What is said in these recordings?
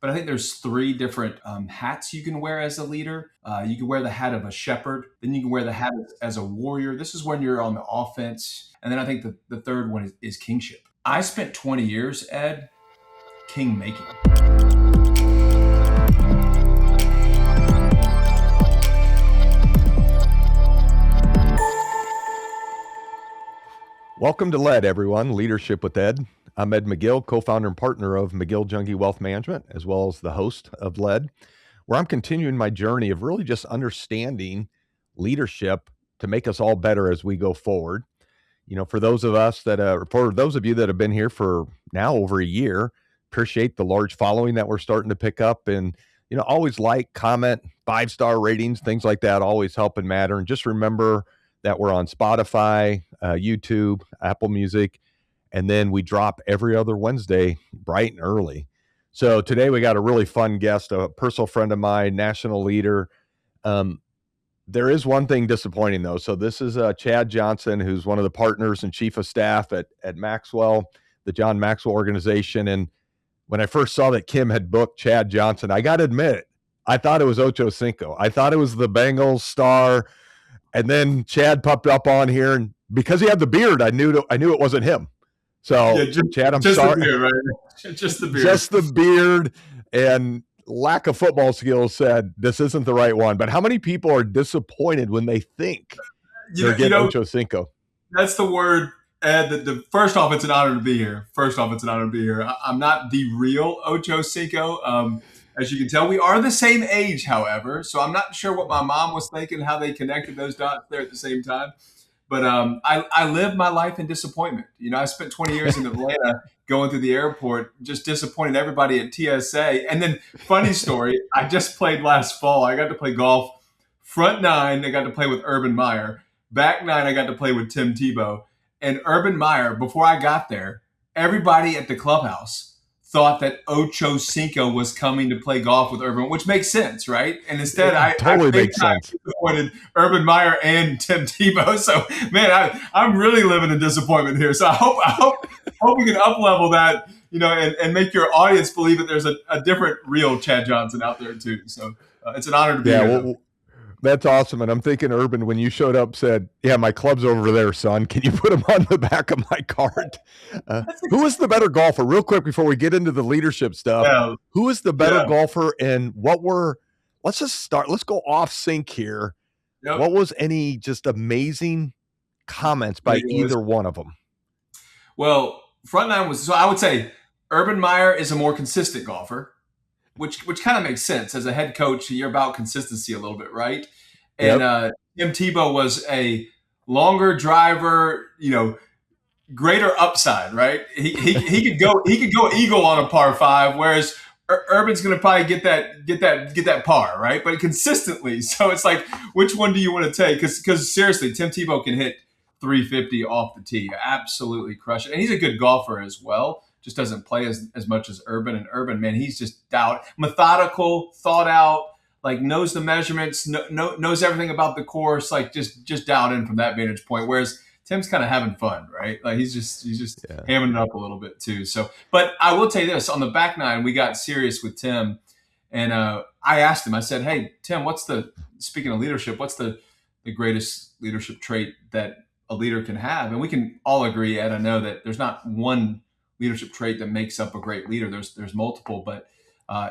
but I think there's three different hats you can wear as a leader. You can wear the hat of a shepherd, then you can wear the hat as a warrior. This is when you're on the offense. And then I think the third one is kingship. I spent 20 years, Ed, king making. Welcome to LED, everyone. Leadership with Ed. I'm Ed McGill, co-founder and partner of McGill Junkie Wealth Management, as well as the host of LED, where I'm continuing my journey of really just understanding leadership to make us all better as we go forward. You know, for those of us that, for those of you that have been here for now over a year, appreciate the large following that we're starting to pick up, and you know, always like, comment, 5-star ratings, things like that always help and matter. And just remember that we're on Spotify, YouTube, Apple Music, and then we drop every other Wednesday bright and early. So today we got a really fun guest, a personal friend of mine, national leader. There is one thing disappointing though. So this is Chad Johnson, who's one of the partners and chief of staff at Maxwell, the John Maxwell organization. And when I first saw that Kim had booked Chad Johnson, I got to admit, I thought it was Ocho Cinco. I thought it was the Bengals star. And then Chad popped up on here, and because he had the beard, I knew it wasn't him. So yeah, Chad, I'm just sorry. The beard, right? Just the beard. Just the beard and lack of football skills said this isn't the right one. But how many people are disappointed when they think they're getting Ocho Cinco? That's the word, Ed. First off, it's an honor to be here. I'm not the real Ocho Cinco. As you can tell, we are the same age, however, so I'm not sure what my mom was thinking, how they connected those dots there at the same time. But I lived my life in disappointment. You know, I spent 20 years in Atlanta going through the airport, just disappointing everybody at TSA. And then, funny story, I just played last fall. I got to play golf. Front nine, I got to play with Urban Meyer. Back nine, I got to play with Tim Tebow. And Urban Meyer, before I got there, everybody at the clubhouse thought that Ocho Cinco was coming to play golf with Urban, which makes sense, right? And instead, I makes sense. Disappointed Urban Meyer and Tim Tebow. So, man, I'm really living in disappointment here. So I hope we can up-level that, you know, and make your audience believe that there's a different real Chad Johnson out there too. So it's an honor to be here. Well, that's awesome. And I'm thinking, Urban, when you showed up, said, yeah, my club's over there, son. Can you put them on the back of my cart? Who was the better golfer? Real quick, before we get into the leadership stuff, who is the better golfer, and let's just start. Let's go off sync here. Yep. What was any just amazing comments by either one of them? Well, front nine was, so I would say Urban Meyer is a more consistent golfer. Which kind of makes sense. As a head coach, you're about consistency a little bit, right? And Tim Tebow was a longer driver, you know, greater upside, right? He could go eagle on a par 5, whereas Urban's going to probably get that par, right? But consistently. So it's like, which one do you want to take? Because seriously, Tim Tebow can hit 350 off the tee, absolutely crush it, and he's a good golfer as well. Just doesn't play as much as Urban. And Urban, man, he's just methodical, thought out, like knows the measurements, knows everything about the course, like just dialed in from that vantage point. Whereas Tim's kind of having fun, right? Like he's just hamming it up a little bit too. So, but I will tell you this, on the back nine, we got serious with Tim, and I asked him, I said, hey, Tim, speaking of leadership, what's the greatest leadership trait that a leader can have? And we can all agree, Ed, I know that there's not one leadership trait that makes up a great leader. There's multiple, but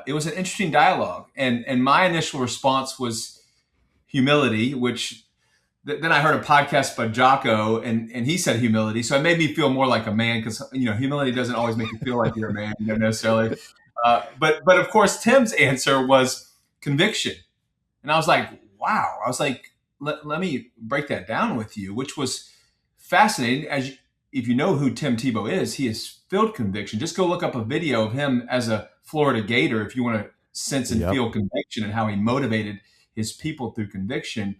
it was an interesting dialogue. And my initial response was humility, which then I heard a podcast by Jocko, and he said humility. So it made me feel more like a man, because, you know, humility doesn't always make you feel like you're a man, you know, necessarily. But of course, Tim's answer was conviction. And I was like, wow. I was like, let me break that down with you, which was fascinating. If you know who Tim Tebow is, he is filled conviction. Just go look up a video of him as a Florida Gator if you want to sense and feel conviction and how he motivated his people through conviction.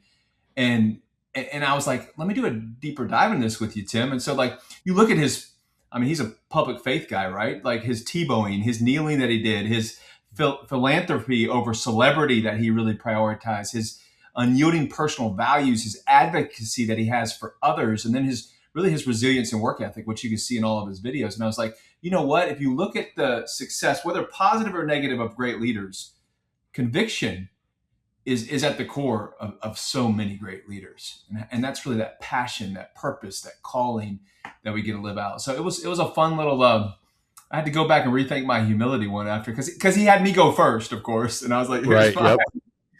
And I was like, let me do a deeper dive in this with you, Tim. And so, like, you look at he's a public faith guy, right? Like his Tebowing, his kneeling that he did, his philanthropy over celebrity that he really prioritized, his unyielding personal values, his advocacy that he has for others, and then his resilience and work ethic, which you can see in all of his videos. And I was like, you know what? If you look at the success, whether positive or negative, of great leaders, conviction is at the core of so many great leaders, and that's really that passion, that purpose, that calling that we get to live out. So it was a fun little. I had to go back and rethink my humility one after because he had me go first, of course, and I was like, "Here's Right. mine," Yep.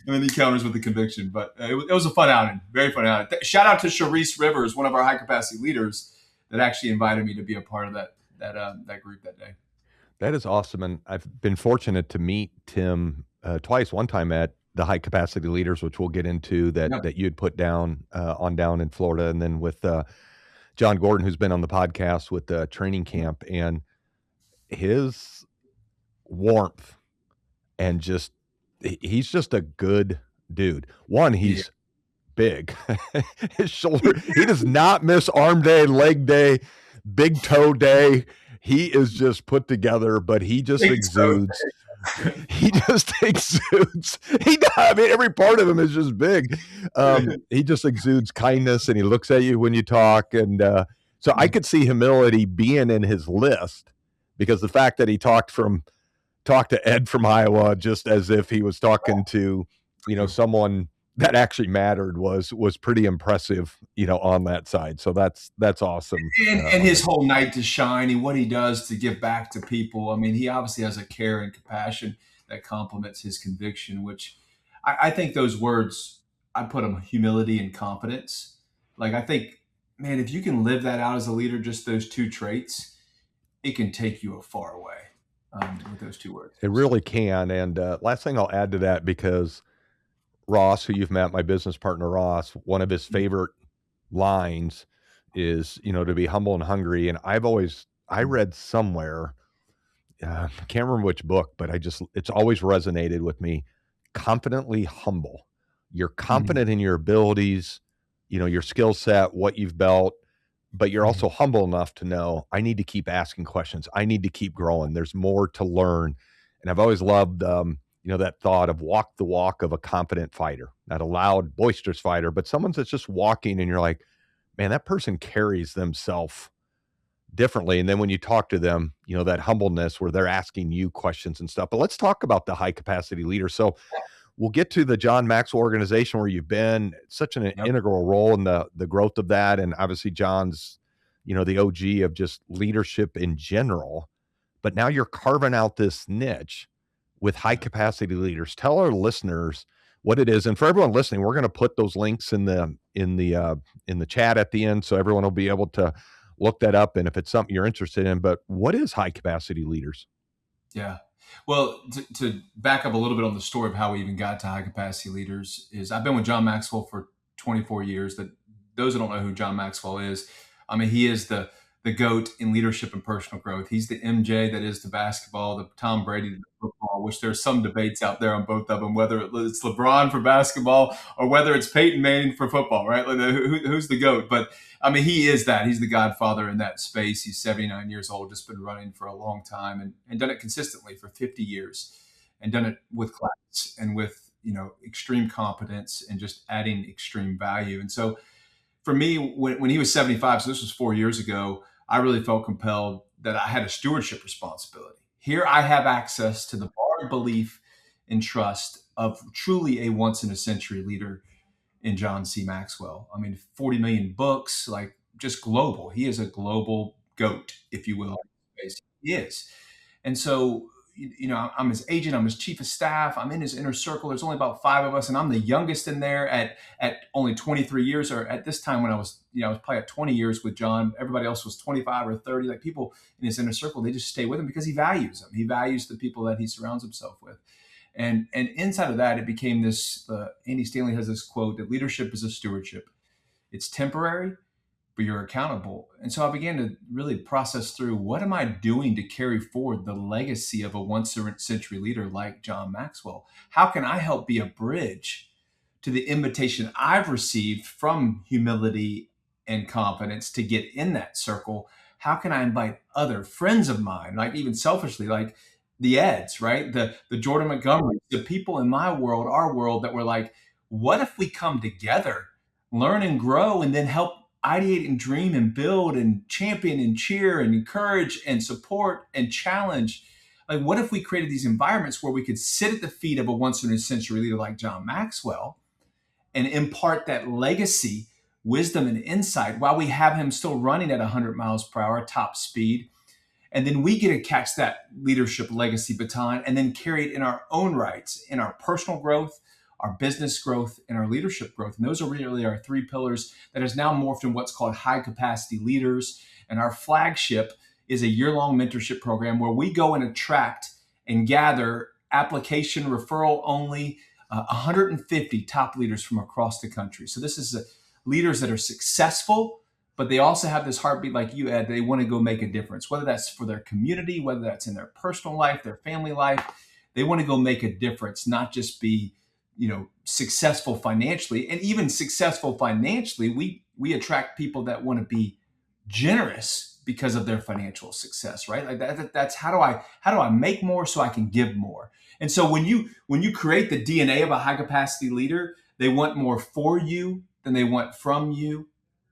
and then he counters with the conviction. But it was a fun outing, very fun outing. Shout out to Sharice Rivers, one of our high capacity leaders, that actually invited me to be a part of that group that day. That is awesome. And I've been fortunate to meet Tim twice, one time at the high capacity leaders, which we'll get into Yeah. that you'd put down on down in Florida. And then with John Gordon, who's been on the podcast with the training camp, and his warmth and just, he's just a good dude. One, Yeah. he's big. His shoulder, he does not miss arm day, leg day, big toe day. He is just put together, but he just exudes. He just exudes. I mean, every part of him is just big. He just exudes kindness, and he looks at you when you talk. And so I could see humility being in his list, because the fact that he talked to Ed from Iowa just as if he was talking to, someone that actually mattered was pretty impressive, on that side. So that's awesome. And his whole night to shine and what he does to give back to people. I mean, he obviously has a care and compassion that complements his conviction, which I think those words, I put them humility and confidence. Like, I think, man, if you can live that out as a leader, just those two traits, it can take you a far way with those two words. It really can. And last thing I'll add to that, because Ross, who you've met, my business partner Ross, one of his favorite lines is, to be humble and hungry. And I read somewhere, I can't remember which book, but it's always resonated with me. Confidently humble. You're confident in your abilities, your skill set, what you've built, but you're also humble enough to know, I need to keep asking questions. I need to keep growing. There's more to learn. And I've always loved, that thought of walk the walk of a confident fighter, not a loud, boisterous fighter, but someone that's just walking and you're like, man, that person carries themselves differently. And then when you talk to them, that humbleness where they're asking you questions and stuff. But let's talk about the high capacity leader. So we'll get to the John Maxwell organization where you've been such an integral role in the growth of that. And obviously John's, the OG of just leadership in general, but now you're carving out this niche with high capacity leaders. Tell our listeners what it is. And for everyone listening, we're going to put those links in the chat at the end, so everyone will be able to look that up. And if it's something you're interested in, but what is high capacity leaders? Yeah. Well, to back up a little bit on the story of how we even got to high capacity leaders is I've been with John Maxwell for 24 years. That those who don't know who John Maxwell is, I mean, he is the GOAT in leadership and personal growth. He's the MJ that is to basketball, the Tom Brady to football, which there's some debates out there on both of them, whether it's LeBron for basketball or whether it's Peyton Manning for football, right? Like who's the GOAT? But I mean, he is that. He's the godfather in that space. He's 79 years old, just been running for a long time and done it consistently for 50 years and done it with class and with, extreme competence and just adding extreme value. And so for me, when he was 75, so this was 4 years ago, I really felt compelled that I had a stewardship responsibility. Here I have access to the borrowed belief and trust of truly a once in a century leader in John C. Maxwell. I mean, 40 million books, like just global. He is a global GOAT, if you will. He is. And so, I'm his agent, I'm his chief of staff, I'm in his inner circle. There's only about 5 of us, and I'm the youngest in there at only 23 years, or at this time when I was probably at 20 years with John. Everybody else was 25 or 30. Like, people in his inner circle, they just stay with him because he values them. He values the people that he surrounds himself with. And inside of that, it became this, Andy Stanley has this quote that leadership is a stewardship. It's temporary, but you're accountable. And so I began to really process through, what am I doing to carry forward the legacy of a once in a century leader like John Maxwell? How can I help be a bridge to the invitation I've received from humility and confidence to get in that circle? How can I invite other friends of mine, like even selfishly, like the Eds, right? The Jordan Montgomery, the people in my world, our world, that were like, what if we come together, learn and grow, and then help ideate and dream and build and champion and cheer and encourage and support and challenge. Like, what if we created these environments where we could sit at the feet of a once in a century leader like John Maxwell and impart that legacy, wisdom, and insight while we have him still running at 100 miles per hour, top speed? And then we get to catch that leadership legacy baton and then carry it in our own rights, in our personal growth, our business growth, and our leadership growth. And those are really our three pillars that has now morphed in what's called high capacity leaders. And our flagship is a year-long mentorship program where we go and attract and gather application referral only 150 top leaders from across the country. So this is leaders that are successful, but they also have this heartbeat like you, Ed. They want to go make a difference, whether that's for their community, whether that's in their personal life, their family life. They want to go make a difference, not just be, successful financially. And even successful financially, we attract people that want to be generous because of their financial success, right? Like that's how do I make more so I can give more? And so when you create the DNA of a high capacity leader, they want more for you than they want from you.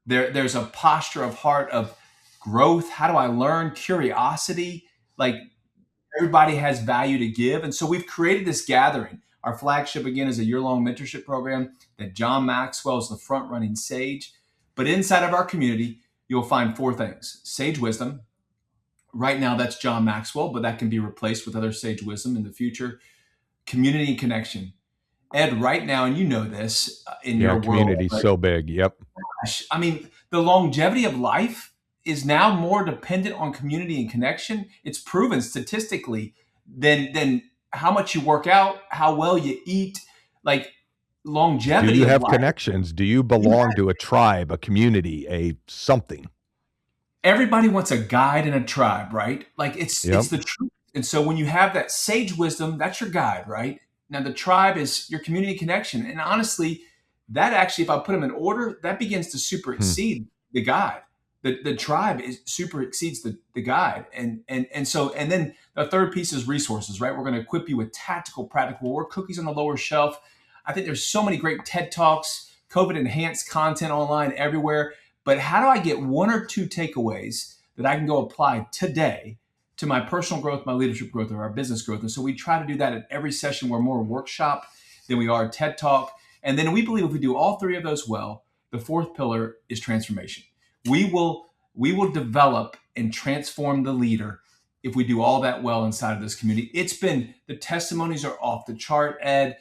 There's a posture of heart of growth. How do I learn? Curiosity. Like, everybody has value to give. And so we've created this gathering. Our flagship, again, is a year-long mentorship program that John Maxwell is the front-running sage. But inside of our community, you'll find four things: sage wisdom. Right now, that's John Maxwell, but that can be replaced with other sage wisdom in the future. Community and connection. Ed, right now, and you know this in Yeah, your world, community's but so big. Yep. gosh, I mean, the longevity of life is now more dependent on community and connection. It's proven statistically than how much you work out, how well you eat, like Do longevity you of have life. connections? Do you belong to a tribe, a community, a something? Everybody wants a guide and a tribe, right? Like it's Yep. the truth. And so when you have that sage wisdom, that's your guide, right? Now the tribe is your community connection. And honestly, that actually, if I put them in order, that begins to super Hmm. exceed the guide. The tribe is super exceeds the guide. And then the third piece is resources, right? We're going to equip you with tactical, practical work, cookies on the lower shelf. I think there's so many great TED Talks, COVID enhanced content online everywhere. But how do I get one or two takeaways that I can go apply today to my personal growth, my leadership growth, or our business growth? And so we try to do that at every session. We're more workshop than we are TED Talk. And then we believe if we do all three of those well, the fourth pillar is transformation. We will develop and transform the leader if we do all that well inside of this community. It's been, the testimonies are off the chart, Ed.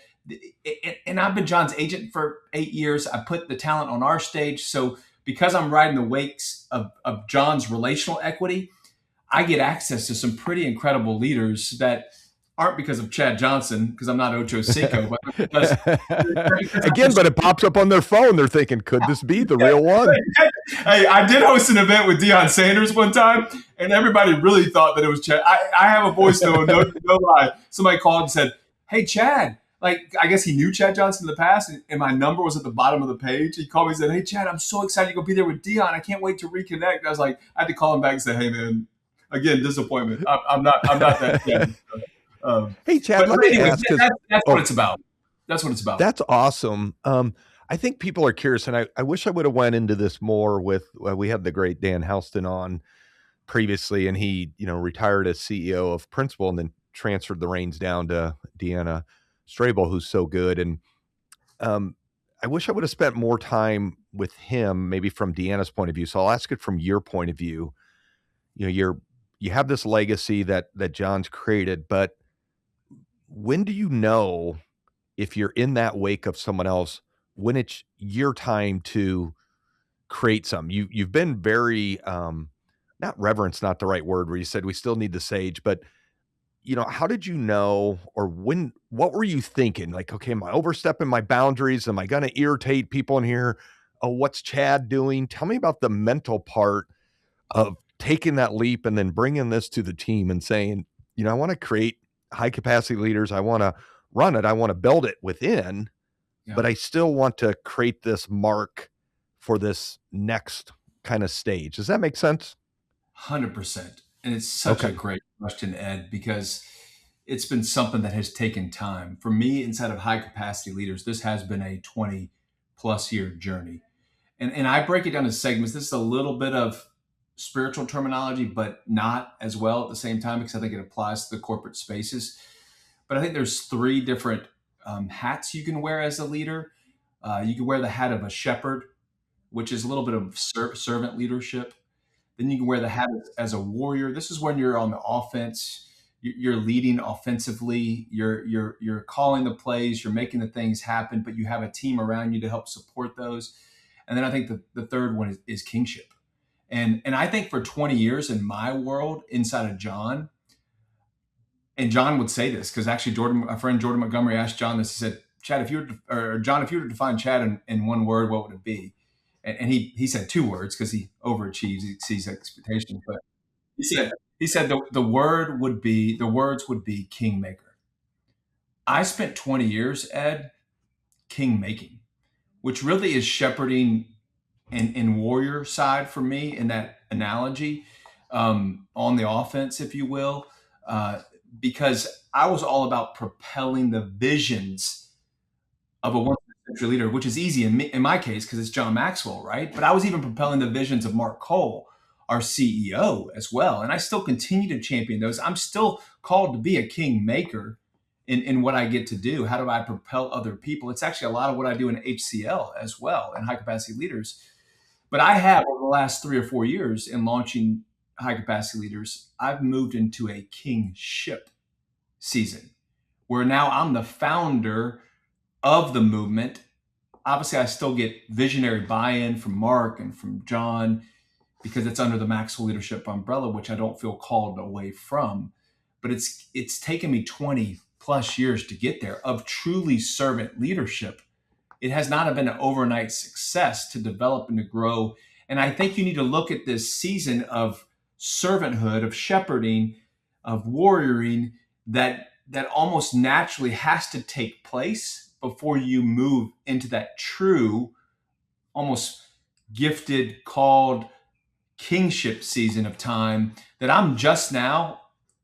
And I've been John's agent for 8 years. I put the talent on our stage. So because I'm riding the wakes of John's relational equity, I get access to some pretty incredible leaders that aren't because of Chad Johnson, because I'm not Ocho Cinco, but because Again, but it pops up on their phone. They're thinking, could this be the real one? Hey, I did host an event with Deion Sanders one time, and everybody really thought that it was Chad. I have a voice note, no lie. Somebody called and said, "Hey, Chad." Like, I guess he knew Chad Johnson in the past, and my number was at the bottom of the page. He called me and said, "Hey, Chad, I'm so excited to go be there with Deion. I can't wait to reconnect." And I was like, I had to call him back and say, "Hey, man, again, disappointment. I'm not that Chad." Hey, Chad, let me Anyway, ask. that's what it's about. That's what it's about. That's awesome. I think people are curious, and I wish I would have went into this more with. We had the great Dan Houston on previously, and he, retired as CEO of Principal, and then transferred the reins down to Deanna Strable, who's so good. And I wish I would have spent more time with him, maybe from Deanna's point of view. So I'll ask it from your point of view. You have this legacy that John's created, but when do you know if you're in that wake of someone else, when it's your time to create some? You've been very not reverence, not the right word, where you said we still need the sage, but how did you know, or what were you thinking? Like, okay, am I overstepping my boundaries? Am I going to irritate people in here? Oh, what's Chad doing? Tell me about the mental part of taking that leap and then bringing this to the team and saying, I want to create high capacity leaders. I want to run it. I want to build it within, but I still want to create this mark for this next kind of stage. Does that make sense? 100%. And it's such a great question, Ed, because it's been something that has taken time. For me, inside of high capacity leaders, this has been a 20 plus year journey. And I break it down to segments. This is a little bit of spiritual terminology, but not as well at the same time because I think it applies to the corporate spaces. But I think there's three different hats you can wear as a leader. You can wear the hat of a shepherd, which is a little bit of servant leadership. Then you can wear the hat as a warrior. This is when you're on the offense. You're leading offensively. You're calling the plays. You're making the things happen, but you have a team around you to help support those. And then I think the third one is kingship. And I think for 20 years in my world, inside of John, and John would say this because actually our friend Jordan Montgomery asked John this. He said, "Chad, if you were or John, if you were to define Chad in one word, what would it be?" And he said two words because he overachieves, he exceeds expectations. But he said the words would be kingmaker. I spent 20 years, Ed, king making, which really is shepherding and warrior side for me in that analogy, on the offense, if you will, because I was all about propelling the visions of a once-in-a-century leader, which is easy in my case because it's John Maxwell, right? But I was even propelling the visions of Mark Cole, our CEO, as well, and I still continue to champion those. I'm still called to be a king maker in what I get to do. How do I propel other people? It's actually a lot of what I do in HCL as well, in high capacity leaders. But I have, over the last 3 or 4 years in launching high capacity leaders, I've moved into a kingship season where now I'm the founder of the movement. Obviously, I still get visionary buy-in from Mark and from John because it's under the Maxwell leadership umbrella, which I don't feel called away from. But it's taken me 20 plus years to get there of truly servant leadership. It has not been an overnight success to develop and to grow. And I think you need to look at this season of servanthood, of shepherding, of warrioring that almost naturally has to take place before you move into that true, almost gifted, called kingship season of time that I'm just now,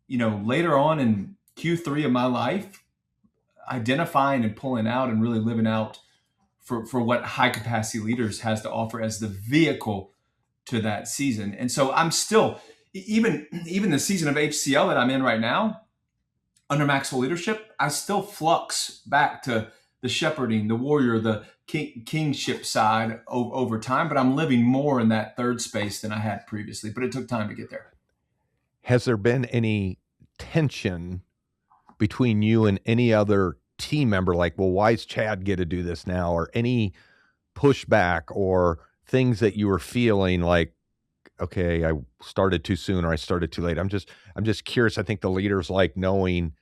later on in Q3 of my life, identifying and pulling out and really living out for what high capacity leaders has to offer as the vehicle to that season. And so I'm still, even the season of HCL that I'm in right now, under Maxwell leadership, I still flux back to the shepherding, the warrior, the kingship side over time, but I'm living more in that third space than I had previously, but it took time to get there. Has there been any tension between you and any other team member? Like, well, why is Chad get to do this now? Or any pushback or things that you were feeling like, okay, I started too soon or I started too late? I'm just curious. I think the leaders like knowing,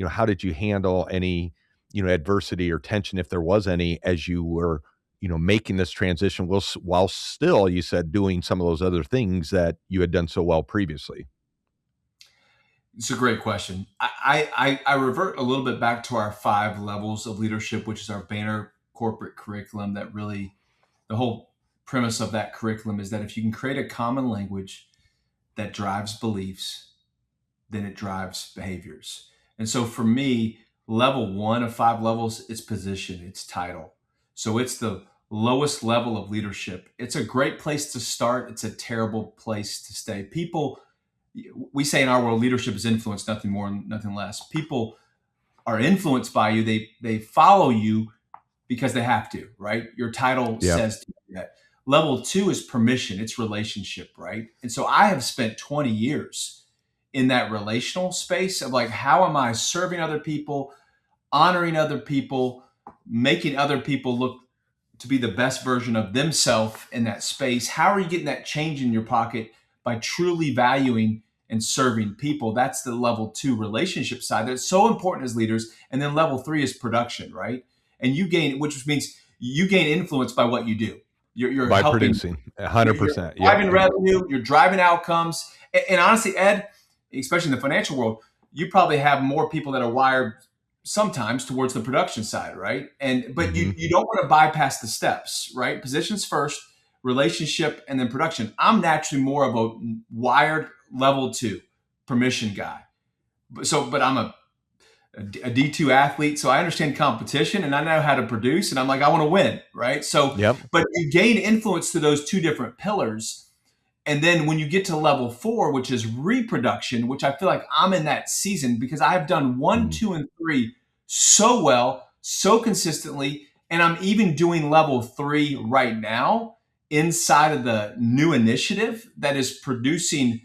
how did you handle any, adversity or tension, if there was any, as you were, making this transition while still, you said, doing some of those other things that you had done so well previously? It's a great question. I revert a little bit back to our 5 levels of leadership, which is our banner corporate curriculum. That really, the whole premise of that curriculum is that if you can create a common language that drives beliefs, then it drives behaviors. And so for me, level 1 of 5 levels, it's position, it's title. So it's the lowest level of leadership. It's a great place to start. It's a terrible place to stay. We say in our world, leadership is influence, nothing more, nothing less. People are influenced by you. They follow you because they have to, right? Your title says to do that. Level 2 is permission. It's relationship, right? And so I have spent 20 years in that relational space of like, how am I serving other people, honoring other people, making other people look to be the best version of themselves in that space? How are you getting that change in your pocket by truly valuing and serving people? That's the level 2 relationship side that's so important as leaders. And then level 3 is production, right? And which means you gain influence by what you do. You're by helping, producing 100%. You're driving revenue, you're driving outcomes. And honestly, Ed, especially in the financial world, you probably have more people that are wired sometimes towards the production side, right? But you don't want to bypass the steps, right? Positions first, relationship, and then production. I'm naturally more of a wired level 2 permission guy. But I'm a D2 athlete, so I understand competition and I know how to produce, and I'm like, I want to win, right? So, Yep. but you gain influence to those two different pillars. And then when you get to level 4, which is reproduction, which I feel like I'm in that season because I have done 1, Mm. 2, and 3 so well, so consistently. And I'm even doing level 3 right now inside of the new initiative that is producing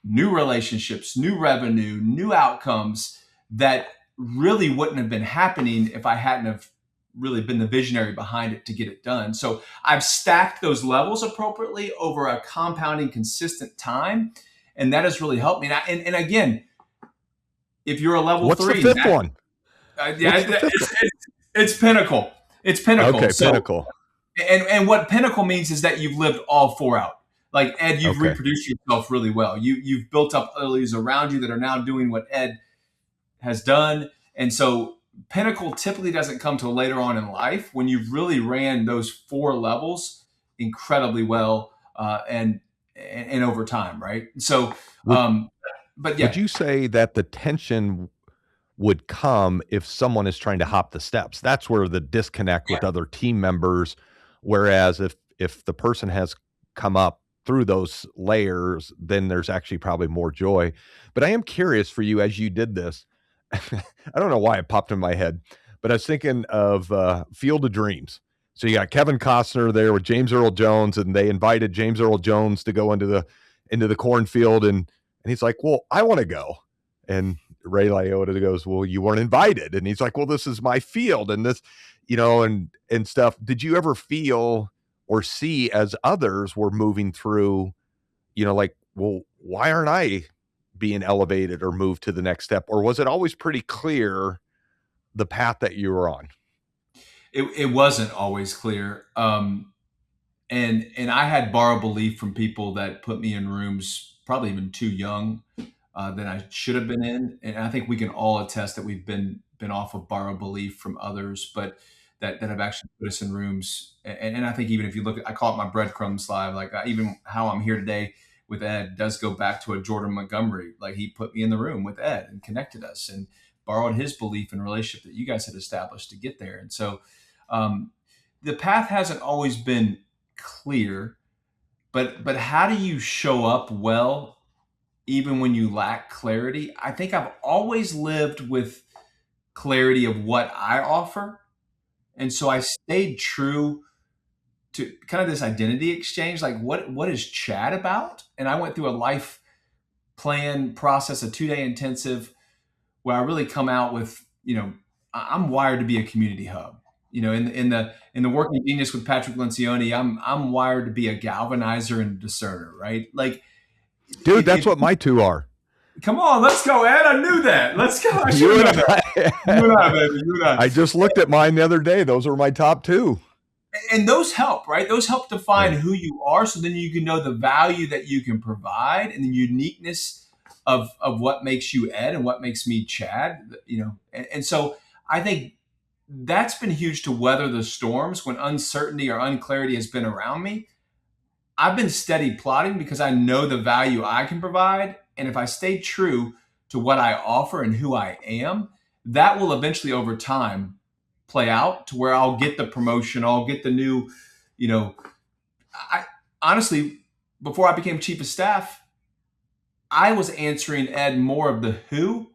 new relationships, new revenue, new outcomes that really wouldn't have been happening if I hadn't have really been the visionary behind it to get it done. So I've stacked those levels appropriately over a compounding consistent time. And that has really helped me. And again, if you're a level What's the 3, fifth one? yeah, What's the fifth one? it's pinnacle. It's pinnacle. Okay, So, pinnacle. and what pinnacle means is that you've lived all 4 out. Like Ed, you've Okay. reproduced yourself really well. You've built up others around you that are now doing what Ed has done. And so pinnacle typically doesn't come till later on in life when you've really ran those 4 levels incredibly well and over time, right? So, Would but would yeah, you say that the tension would come if someone is trying to hop the steps? That's where the disconnect with other team members. Whereas if the person has come up through those layers, then there's actually probably more joy. But I am curious for you as you did this. I don't know why it popped in my head, but I was thinking of Field of Dreams. So you got Kevin Costner there with James Earl Jones, and they invited James Earl Jones to go into the cornfield, and he's like, "Well, I want to go." And Ray Liotta goes, "Well, you weren't invited." And he's like, "Well, this is my field, and this, and stuff." Did you ever feel or see as others were moving through, like, well, why aren't I being elevated or moved to the next step? Or was it always pretty clear the path that you were on? it wasn't always clear. And I had borrowed belief from people that put me in rooms probably even too young than I should have been in. And I think we can all attest that we've been off of borrowed belief from others, but that have actually put us in rooms. And I think even if you look at, I call it my breadcrumb slide, like even how I'm here today with Ed does go back to a Jordan Montgomery. Like he put me in the room with Ed and connected us and borrowed his belief and relationship that you guys had established to get there. And so um, the path hasn't always been clear, but how do you show up well even when you lack clarity? I think I've always lived with clarity of what I offer, and so I stayed true to kind of this identity exchange, like what is Chad about? And I went through a life plan process, a 2-day intensive where I really come out with, I'm wired to be a community hub. In the Working Genius with Patrick Lencioni, I'm wired to be a galvanizer and discerner, right? Like, Dude, that's if what my two are. come on, let's go, Ed. I knew that. Let's go. I should You have and known that. You and I, baby. You and I. I just looked at mine the other day. Those are my top two. And those help, right? Those help define Yeah. who you are, so then you can know the value that you can provide and the uniqueness of what makes you Ed and what makes me Chad. And so I think that's been huge to weather the storms when uncertainty or unclarity has been around me. I've been steady plotting because I know the value I can provide. And if I stay true to what I offer and who I am, that will eventually over time play out to where I'll get the promotion, I'll get the new, you know, I honestly, before I became chief of staff, I was answering Ed more of the who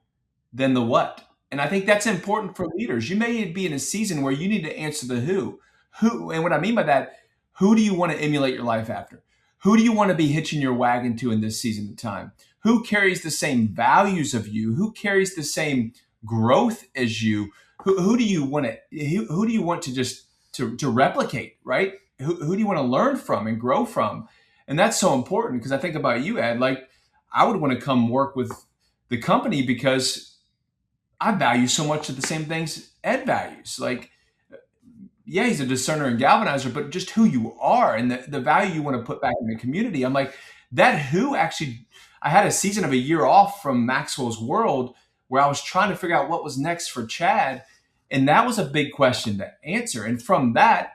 than the what. And I think that's important for leaders. You may be in a season where you need to answer the who. Who, and what I mean by that, who do you want to emulate your life after? Who do you want to be hitching your wagon to in this season of time? Who carries the same values of you? Who carries the same growth as you? Who do you want who do you want to just to replicate, right? Who do you want to learn from and grow from? And that's so important because I think about you, Ed, like I would want to come work with the company because I value so much of the same things Ed values. Like, yeah, he's a discerner and galvanizer, but just who you are and the value you want to put back in the community. I'm like, that who actually, I had a season of a year off from Maxwell's World where I was trying to figure out what was next for Chad. And that was a big question to answer. And from that,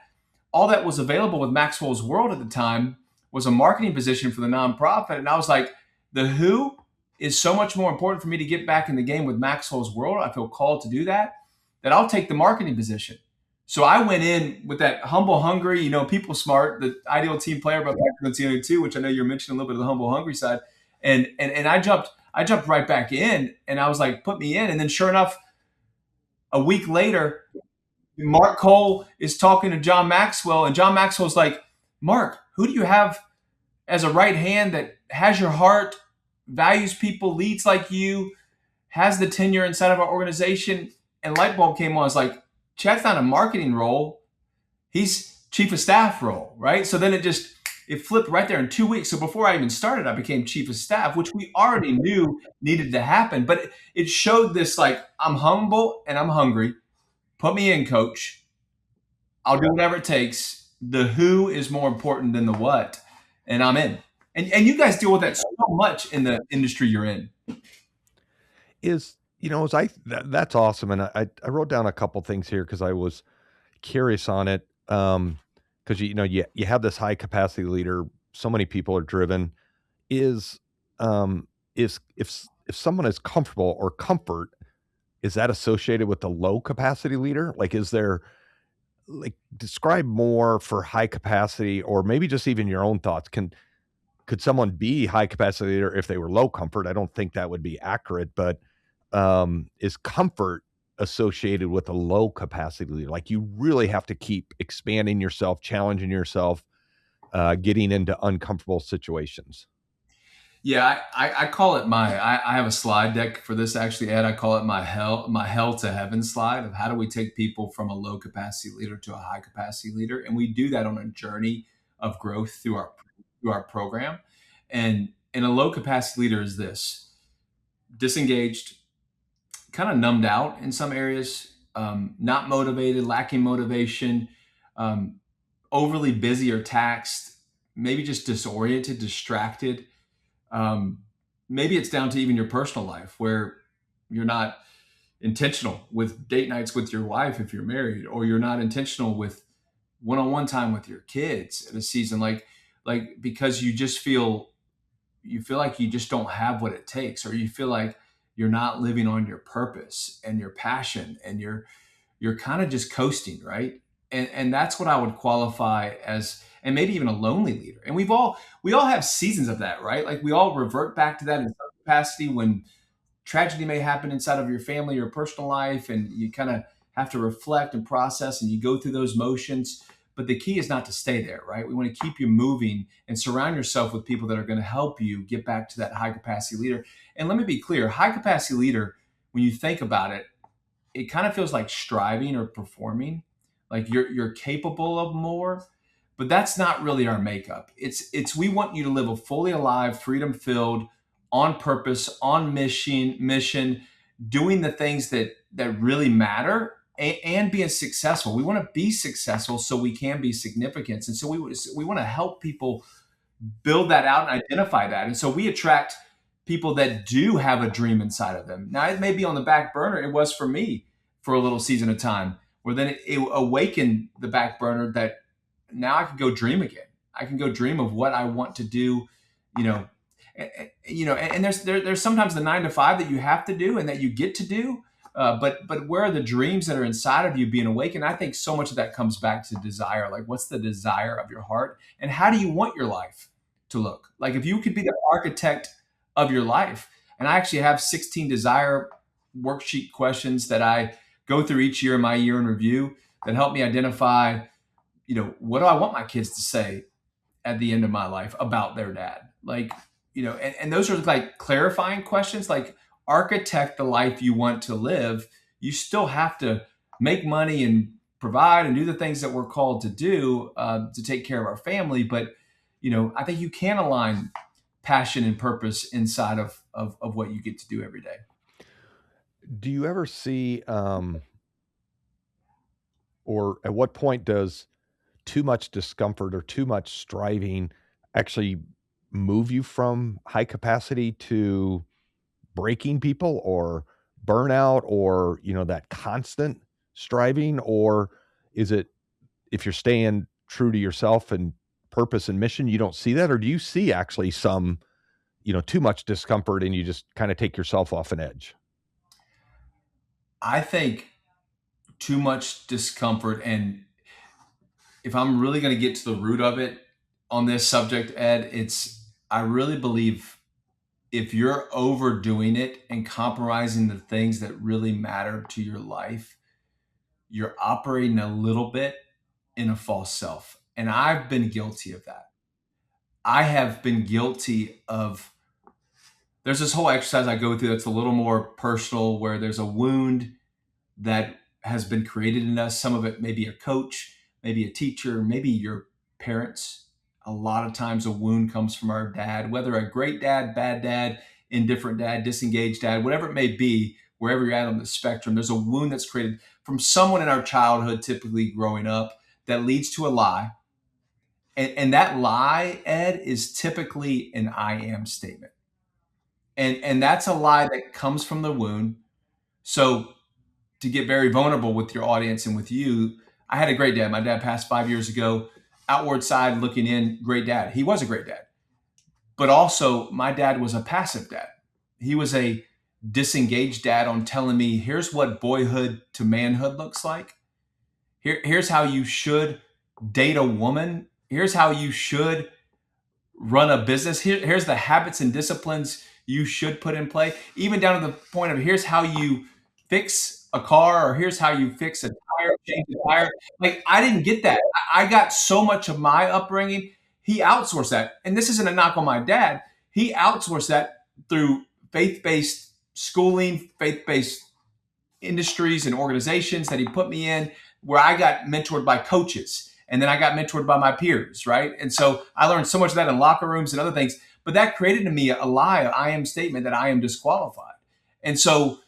all that was available with Maxwell's World at the time was a marketing position for the nonprofit. And I was like, the who is so much more important for me to get back in the game with Maxwell's World. I feel called to do that, that I'll take the marketing position. So I went in with that humble, hungry, people smart, the ideal team player, but back to the too, which I know you're mentioning a little bit of the humble, hungry side. And I jumped right back in, and I was like, put me in. And then sure enough, a week later, Mark Cole is talking to John Maxwell, and John Maxwell's like, Mark, who do you have as a right hand that has your heart, values people, leads like you, has the tenure inside of our organization? And light bulb came on. I was like, Chad's not a marketing role. He's chief of staff role, right? So then it flipped right there in 2 weeks. So before I even started, I became chief of staff, which we already knew needed to happen. But it showed this, like, I'm humble and I'm hungry. Put me in, coach. I'll do whatever it takes. The who is more important than the what, and I'm in. And you guys deal with that so much in the industry you're in. Is as that's awesome, and I wrote down a couple things here because I was curious on it. Because you have this high capacity leader, so many people are driven. Is if someone is comfortable or comfort, is that associated with the low capacity leader? Like, is there, like, describe more for high capacity, or maybe just even your own thoughts. Could someone be high capacity leader if they were low comfort? I don't think that would be accurate, but is comfort associated with a low capacity leader? Like, you really have to keep expanding yourself, challenging yourself, getting into uncomfortable situations. Yeah, I call it I have a slide deck for this, actually, Ed. I call it my hell to heaven slide of how do we take people from a low capacity leader to a high capacity leader. And we do that on a journey of growth through our program. And a low capacity leader is this: disengaged, kind of numbed out in some areas, not motivated, lacking motivation, um, overly busy or taxed, maybe just disoriented, distracted. Um, Maybe it's down to even your personal life where you're not intentional with date nights with your wife if you're married, or you're not intentional with one-on-one time with your kids in a season, like because you feel like you just don't have what it takes, or you feel like you're not living on your purpose and your passion, and you're kind of just coasting, right? And that's what I would qualify as, and maybe even a lonely leader. And we all have seasons of that, right? Like, we all revert back to that in some capacity when tragedy may happen inside of your family or personal life, and you kind of have to reflect and process, and you go through those motions. But the key is not to stay there, right? We want to keep you moving and surround yourself with people that are going to help you get back to that high capacity leader. And let me be clear, high capacity leader, when you think about it, it kind of feels like striving or performing, like you're capable of more. But that's not really our makeup. It's we want you to live a fully alive, freedom filled, on purpose, on mission, doing the things that really matter, and being successful. We want to be successful so we can be significant. And so we want to help people build that out and identify that. And so we attract people that do have a dream inside of them. Now, it may be on the back burner. It was for me for a little season of time, where then it awakened the back burner, that now I can go dream again. I can go dream of what I want to do, you know, and there's sometimes the 9 to 5 that you have to do and that you get to do. But where are the dreams that are inside of you being awakened? I think so much of that comes back to desire. Like, what's the desire of your heart, and how do you want your life to look? Like, if you could be the architect of your life, and I actually have 16 desire worksheet questions that I go through each year in my year in review that help me identify, what do I want my kids to say at the end of my life about their dad? Like, and those are like clarifying questions, like, architect the life you want to live. You still have to make money and provide and do the things that we're called to do, to take care of our family. But, I think you can align passion and purpose inside of what you get to do every day. Do you ever see, or at what point does too much discomfort or too much striving actually move you from high capacity to breaking people or burnout, or that constant striving? Or is it, if you're staying true to yourself and purpose and mission, you don't see that? Or do you see actually some too much discomfort and you just kind of take yourself off an edge? I think too much discomfort, and if I'm really going to get to the root of it on this subject, Ed, I really believe if you're overdoing it and compromising the things that really matter to your life, you're operating a little bit in a false self. And I've been guilty of that. I have been guilty of, there's this whole exercise I go through that's a little more personal, where there's a wound that has been created in us. Some of it may be a coach, maybe a teacher, maybe your parents. A lot of times a wound comes from our dad, whether a great dad, bad dad, indifferent dad, disengaged dad, whatever it may be, wherever you're at on the spectrum, there's a wound that's created from someone in our childhood, typically growing up, that leads to a lie. And that lie, Ed, is typically an I am statement. And that's a lie that comes from the wound. So to get very vulnerable with your audience and with you, I had a great dad. My dad passed 5 years ago. Outward side looking in, great dad. He was a great dad. But also, my dad was a passive dad. He was a disengaged dad on telling me, here's what boyhood to manhood looks like. Here's how you should date a woman. Here's how you should run a business. Here's the habits and disciplines you should put in play, even down to the point of here's how you fix a car, or here's how you fix a tire, change a tire. Like, I didn't get that. I got so much of my upbringing. He outsourced that. And this isn't a knock on my dad. He outsourced that through faith-based schooling, faith-based industries and organizations that he put me in, where I got mentored by coaches, and then I got mentored by my peers, right? And so I learned so much of that in locker rooms and other things, but that created in me a lie, an I am statement that I am disqualified. And so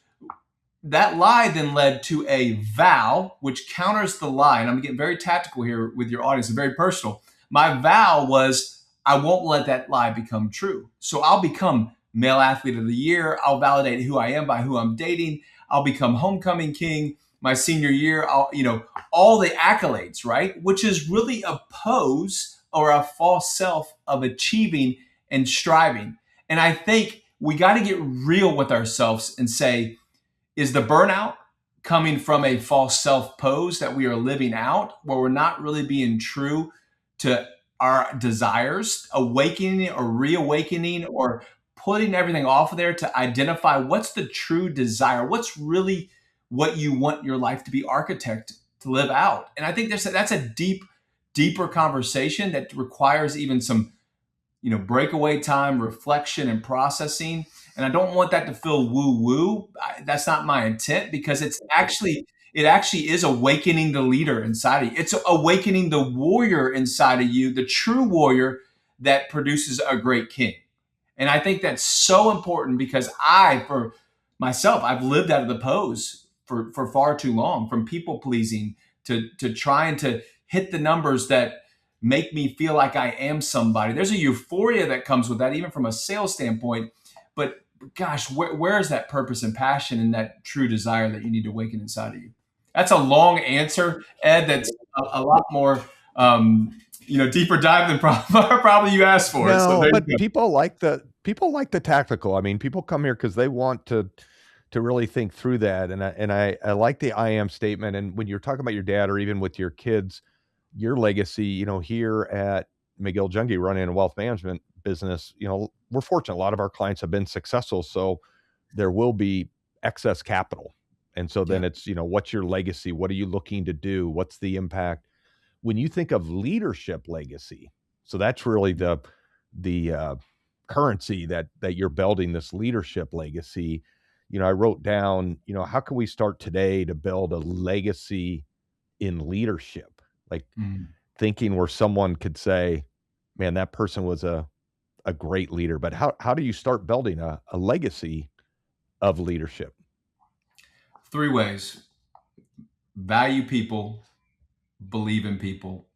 that lie then led to a vow, which counters the lie. And I'm getting very tactical here with your audience and very personal. My vow was, I won't let that lie become true. So I'll become male athlete of the year. I'll validate who I am by who I'm dating. I'll become homecoming king my senior year. All the accolades, right? Which is really a pose or a false self of achieving and striving. And I think we got to get real with ourselves and say, is the burnout coming from a false self pose that we are living out, where we're not really being true to our desires, awakening or reawakening, or putting everything off of there to identify what's the true desire? What's really what you want your life to be architect to live out? And I think that's a deeper conversation that requires even some, breakaway time, reflection, and processing. And I don't want that to feel woo woo. That's not my intent, because it actually is awakening the leader inside of you. It's awakening the warrior inside of you, the true warrior that produces a great king. And I think that's so important, because for myself, I've lived out of the pose for far too long, from people pleasing to trying to hit the numbers that make me feel like I am somebody. There's a euphoria that comes with that, even from a sales standpoint. But gosh, where is that purpose and passion and that true desire that you need to awaken inside of you? That's a long answer, Ed. That's a lot more, deeper dive than probably you asked for. No, So there but you go. people like the tactical. I mean, people come here because they want to really think through that. And I like the I am statement. And when you're talking about your dad, or even with your kids, your legacy, here at McGill Jungie running a wealth management business, we're fortunate. A lot of our clients have been successful. So there will be excess capital. And so then Yeah. it's, what's your legacy? What are you looking to do? What's the impact? When you think of leadership legacy, so that's really the currency that you're building, this leadership legacy. I wrote down, how can we start today to build a legacy in leadership? Like, Mm. thinking where someone could say, man, that person was a great leader. But how do you start building a legacy of leadership? 3 ways: value people, believe in people,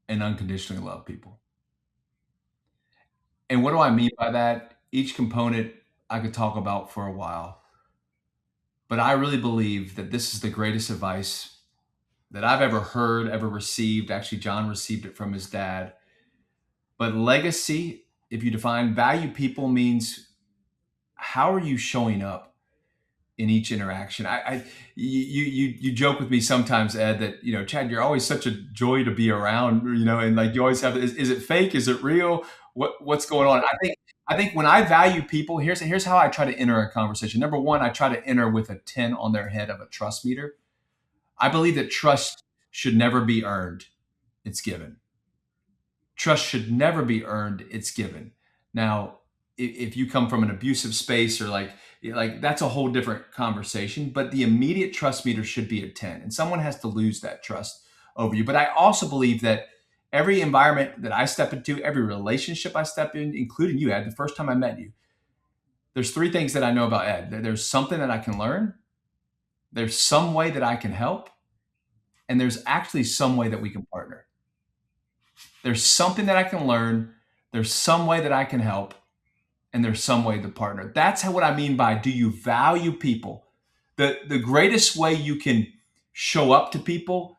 and unconditionally love people. And what do I mean by that? Each component I could talk about for a while. But I really believe that this is the greatest advice that I've ever heard, ever received. Actually, John received it from his dad. But legacy if you define value people means how are you showing up in each interaction. You joke with me sometimes, Ed, that Chad, you're always such a joy to be around, and like you always have. Is it fake? Is it real? What's going on? I think when I value people, here's how I try to enter a conversation. Number one, I try to enter with a 10 on their head of a trust meter. I believe that trust should never be earned; it's given. Trust should never be earned; it's given. Now, if you come from an abusive space or like that's a whole different conversation, but the immediate trust meter should be a 10, and someone has to lose that trust over you. But I also believe that every environment that I step into, every relationship I step in, including you, Ed, the first time I met you, there's three things that I know about Ed. There's something that I can learn, there's some way that I can help, and there's actually some way that we can partner. There's something that I can learn, there's some way that I can help, and there's some way to partner. That's what I mean by, do you value people? The greatest way you can show up to people,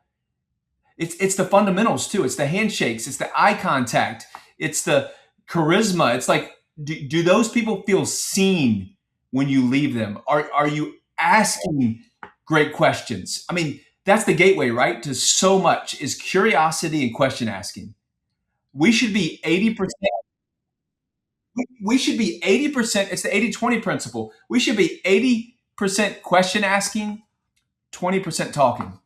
it's the fundamentals too. It's the handshakes, it's the eye contact, it's the charisma. It's like, do those people feel seen when you leave them? Are you asking great questions? I mean, that's the gateway, right? To so much is curiosity and question asking. We should be 80%. We should be 80%. It's the 80-20 principle. We should be 80% question asking, 20% talking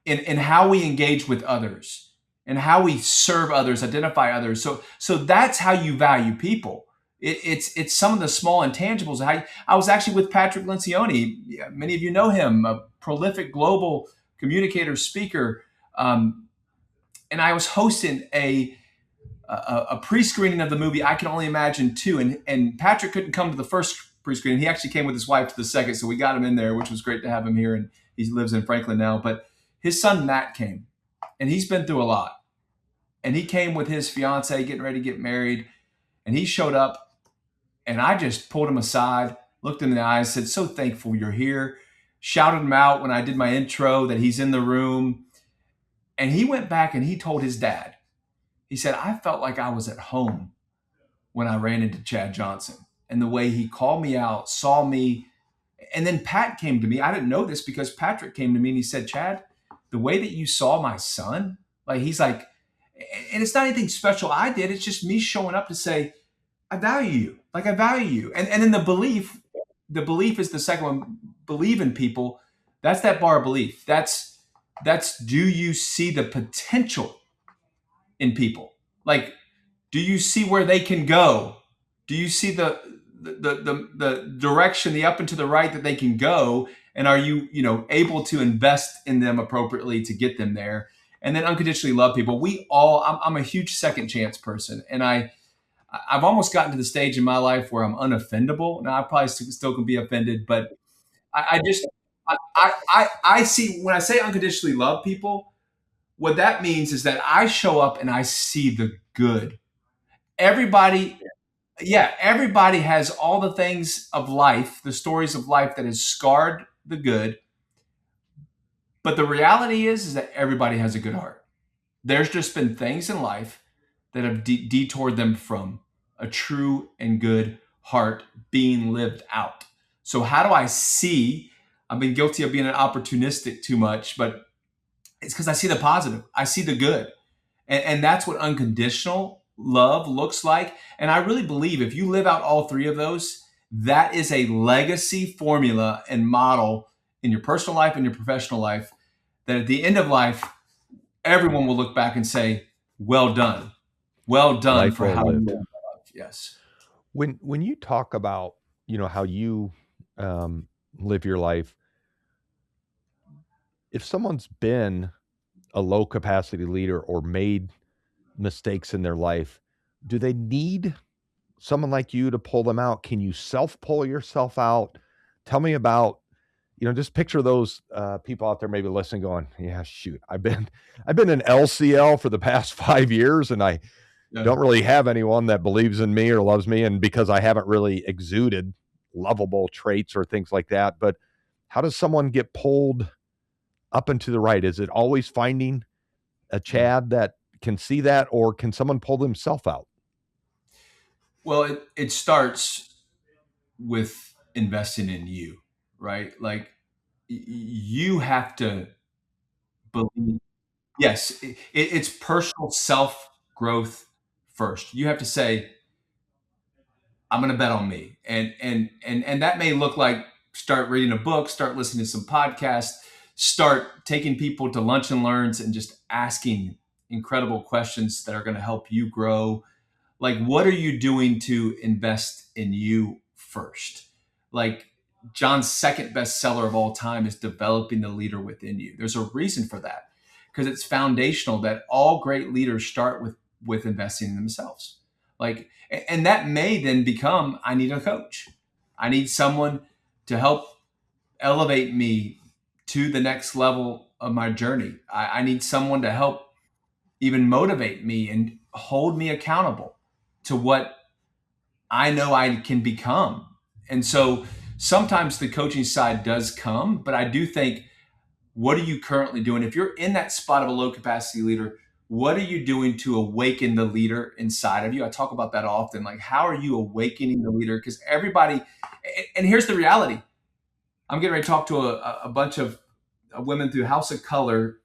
in how we engage with others and how we serve others, identify others. So that's how you value people. It's some of the small intangibles. I was actually with Patrick Lencioni. Many of you know him, a prolific global communicator, speaker. And I was hosting a pre-screening of the movie I Can Only Imagine 2, and Patrick couldn't come to the first pre-screening. He actually came with his wife to the second, so we got him in there, which was great to have him here, and he lives in Franklin now. But his son Matt came, and he's been through a lot. And he came with his fiance, getting ready to get married, and he showed up, and I just pulled him aside, looked him in the eyes, said, "So thankful you're here." Shouted him out when I did my intro that he's in the room. And he went back and he told his dad, he said, "I felt like I was at home when I ran into Chad Johnson, and the way he called me out, saw me." And then Pat came to me. I didn't know this because Patrick came to me and he said, "Chad, the way that you saw my son," like he's like, and it's not anything special I did. It's just me showing up to say, "I value you. Like I value you." And then the belief is the second one. Believe in people. That's that bar of belief. That's do you see the potential in people? Like, do you see where they can go? Do you see the direction, the up and to the right that they can go? And are you able to invest in them appropriately to get them there? And then unconditionally love people. I'm a huge second chance person, and I've almost gotten to the stage in my life where I'm unoffendable. Now I probably still can be offended, but I just I see when I say unconditionally love people, what that means is that I show up and I see the good. Everybody, yeah, everybody has all the things of life, the stories of life that has scarred the good. But the reality is that everybody has a good heart. There's just been things in life that have detoured them from a true and good heart being lived out. So how do I see? I've been guilty of being an opportunistic too much, but it's because I see the positive. I see the good. And that's what unconditional love looks like. And I really believe if you live out all three of those, that is a legacy formula and model in your personal life and your professional life that at the end of life, everyone will look back and say, "Well done. Well done Life for well how you lived." live your life." Yes. When you talk about, how you live your life, if someone's been a low capacity leader or made mistakes in their life, do they need someone like you to pull them out? Can you self pull yourself out? Tell me about, just picture those people out there maybe listening going, "Yeah, shoot, I've been in LCL for the past 5 years and I Yeah. don't really have anyone that believes in me or loves me. And because I haven't really exuded lovable traits or things like that." But how does someone get pulled up and to the right? Is it always finding a Chad that can see that, or can someone pull themselves out? Well, it starts with investing in you, right? Like you have to believe. Yes, it's personal self growth first. You have to say, I'm going to bet on me, and that may look like start reading a book, start listening to some podcasts, start taking people to lunch and learns, and just asking incredible questions that are going to help you grow. Like, what are you doing to invest in you first? Like, John's second bestseller of all time is Developing the Leader Within You. There's a reason for that, because it's foundational that all great leaders start with investing in themselves. Like, and that may then become, I need a coach. I need someone to help elevate me to the next level of my journey. I need someone to help even motivate me and hold me accountable to what I know I can become. And so sometimes the coaching side does come, but I do think, what are you currently doing? If you're in that spot of a low capacity leader, what are you doing to awaken the leader inside of you? I talk about that often. Like, how are you awakening the leader? Because everybody, and here's the reality. I'm getting ready to talk to a bunch of women through House of Color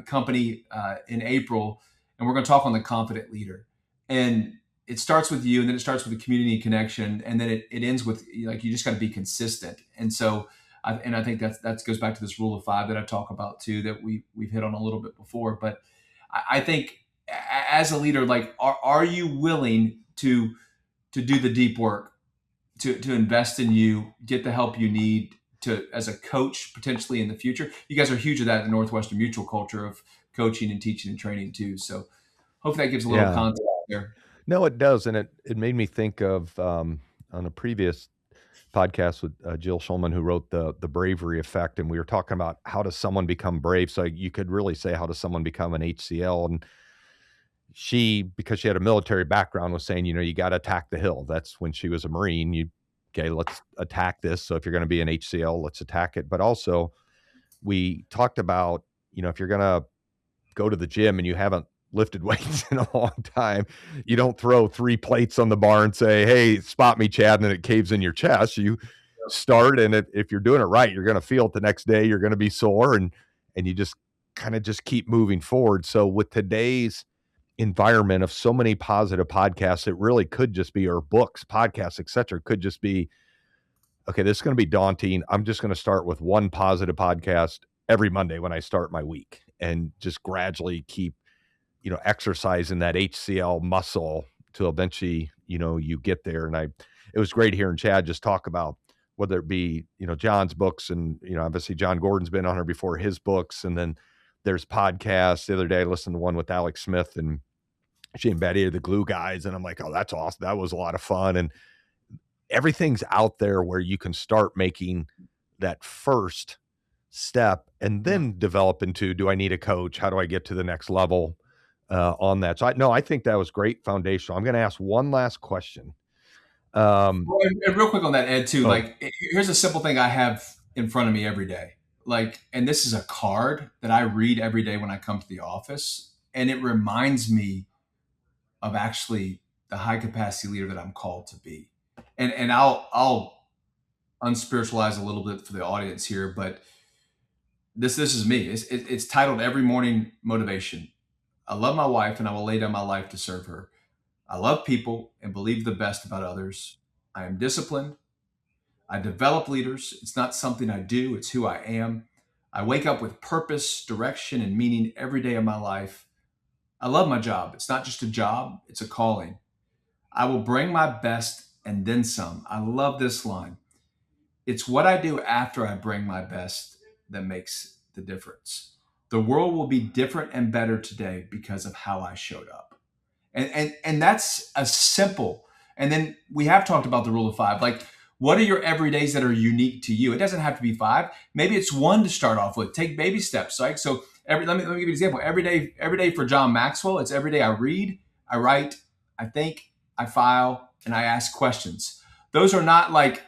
company in April, and we're going to talk on the confident leader. And it starts with you, and then it starts with a community connection, and then it ends with, like, you just got to be consistent. And so, I think that goes back to this rule of five that I talk about too, that we've hit on a little bit before. But I think as a leader, like, are you willing to do the deep work, to invest in you, get the help you need to, as a coach, potentially in the future? You guys are huge at that in the Northwestern Mutual culture of coaching and teaching and training too. So hopefully that gives a little Yeah. context there. No, it does, and it made me think of on a previous podcast with Jill Schulman, who wrote the Bravery Effect, and we were talking about how does someone become brave. So you could really say, how does someone become an HCL? And she, because she had a military background, was saying, you got to attack the hill. That's when she was a Marine. Okay, let's attack this. So if you're going to be an HCL, let's attack it. But also, we talked about, if you're going to go to the gym and you haven't lifted weights in a long time, you don't throw 3 plates on the bar and say, hey, spot me, Chad, and then it caves in your chest. You start, and if you're doing it right, you're going to feel it the next day. You're going to be sore, and you just kind of just keep moving forward. So with today's environment of so many positive podcasts, it really could just be, or books, podcasts, etc., could just be, okay, this is going to be daunting. I'm just going to start with one positive podcast every Monday when I start my week, and just gradually keep, exercising that HCL muscle to eventually, you get there. And it was great hearing Chad just talk about whether it be, John's books, and, obviously John Gordon's been on here before, his books. And then there's podcasts. The other day I listened to one with Alex Smith and Shane Betty, the Glue Guys. And I'm like, oh, that's awesome. That was a lot of fun. And everything's out there where you can start making that first step and then develop into, do I need a coach? How do I get to the next level on that? So I think that was great foundational. I'm going to ask one last question. And real quick on that, Ed, too, like, here's a simple thing I have in front of me every day. Like, and this is a card that I read every day when I come to the office. And it reminds me of actually the high capacity leader that I'm called to be. And I'll unspiritualize a little bit for the audience here, but this is me. It's titled Every Morning Motivation. I love my wife, and I will lay down my life to serve her. I love people and believe the best about others. I am disciplined. I develop leaders. It's not something I do, it's who I am. I wake up with purpose, direction, and meaning every day of my life. I love my job. It's not just a job, it's a calling. I will bring my best and then some. I love this line. It's what I do after I bring my best that makes the difference. The world will be different and better today because of how I showed up. And that's a simple. And then we have talked about the rule of five. Like, what are your everydays that are unique to you? It doesn't have to be 5. Maybe it's 1 to start off with. Take baby steps, right? So let me give you an example. Every day for John Maxwell, it's every day I read, I write, I think, I file, and I ask questions. Those are not like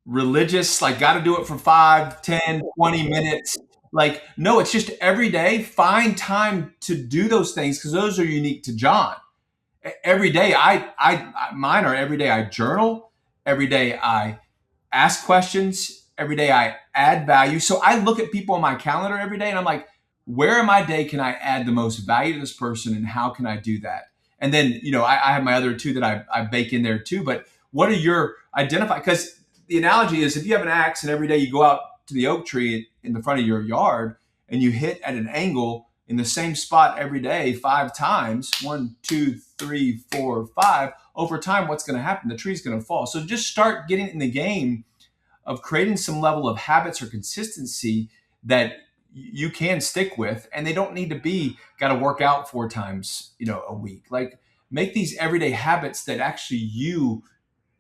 religious, like, got to do it for 5, 10, 20 minutes. Like, no, it's just every day find time to do those things, because those are unique to John. Every day, mine are every day I journal, every day I ask questions, every day I add value. So I look at people on my calendar every day and I'm like, where in my day can I add the most value to this person and how can I do that? And then, I have my other two that I bake in there too. But what are your identify? Because the analogy is if you have an axe and every day you go out to the oak tree in the front of your yard and you hit at an angle in the same spot every day 5 times, 1, 2, 3, 4, 5, over time, what's going to happen? The tree's going to fall. So just start getting in the game of creating some level of habits or consistency that you can stick with, and they don't need to be got to work out 4 times a week. Like, make these everyday habits that actually you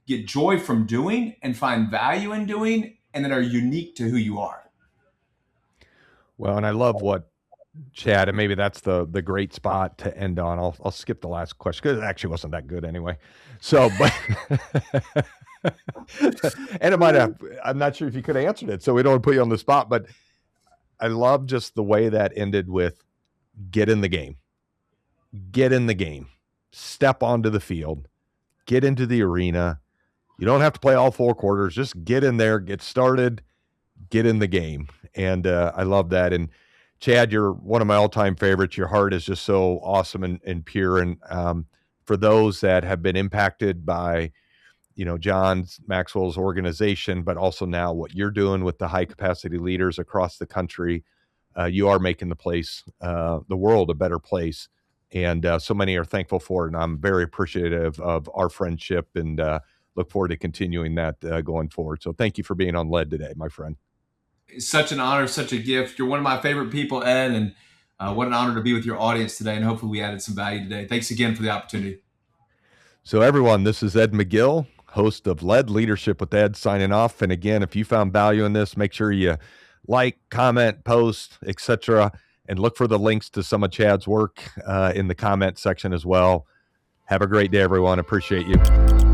get joy from doing and find value in doing, and that are unique to who you are. Well, and I love what Chad, and maybe that's the great spot to end on. I'll skip the last question because it actually wasn't that good anyway. So, but and it might have. I'm not sure if you could have answered it, so we don't want to put you on the spot. But I love just the way that ended with get in the game, get in the game, step onto the field, get into the arena. You don't have to play all 4 quarters. Just get in there, get started, get in the game. And I love that. And Chad, you're one of my all-time favorites. Your heart is just so awesome and pure. And for those that have been impacted by, John Maxwell's organization, but also now what you're doing with the high capacity leaders across the country, you are making the world a better place. And so many are thankful for it. And I'm very appreciative of our friendship and look forward to continuing that going forward. So thank you for being on LED today, my friend. It's such an honor, such a gift. You're one of my favorite people, Ed, and what an honor to be with your audience today. And hopefully we added some value today. Thanks again for the opportunity. So everyone, this is Ed McGill, host of LED Leadership with Ed, signing off. And again, if you found value in this, make sure you like, comment, post, etc., and look for the links to some of Chad's work in the comment section as well. Have a great day, everyone. Appreciate you.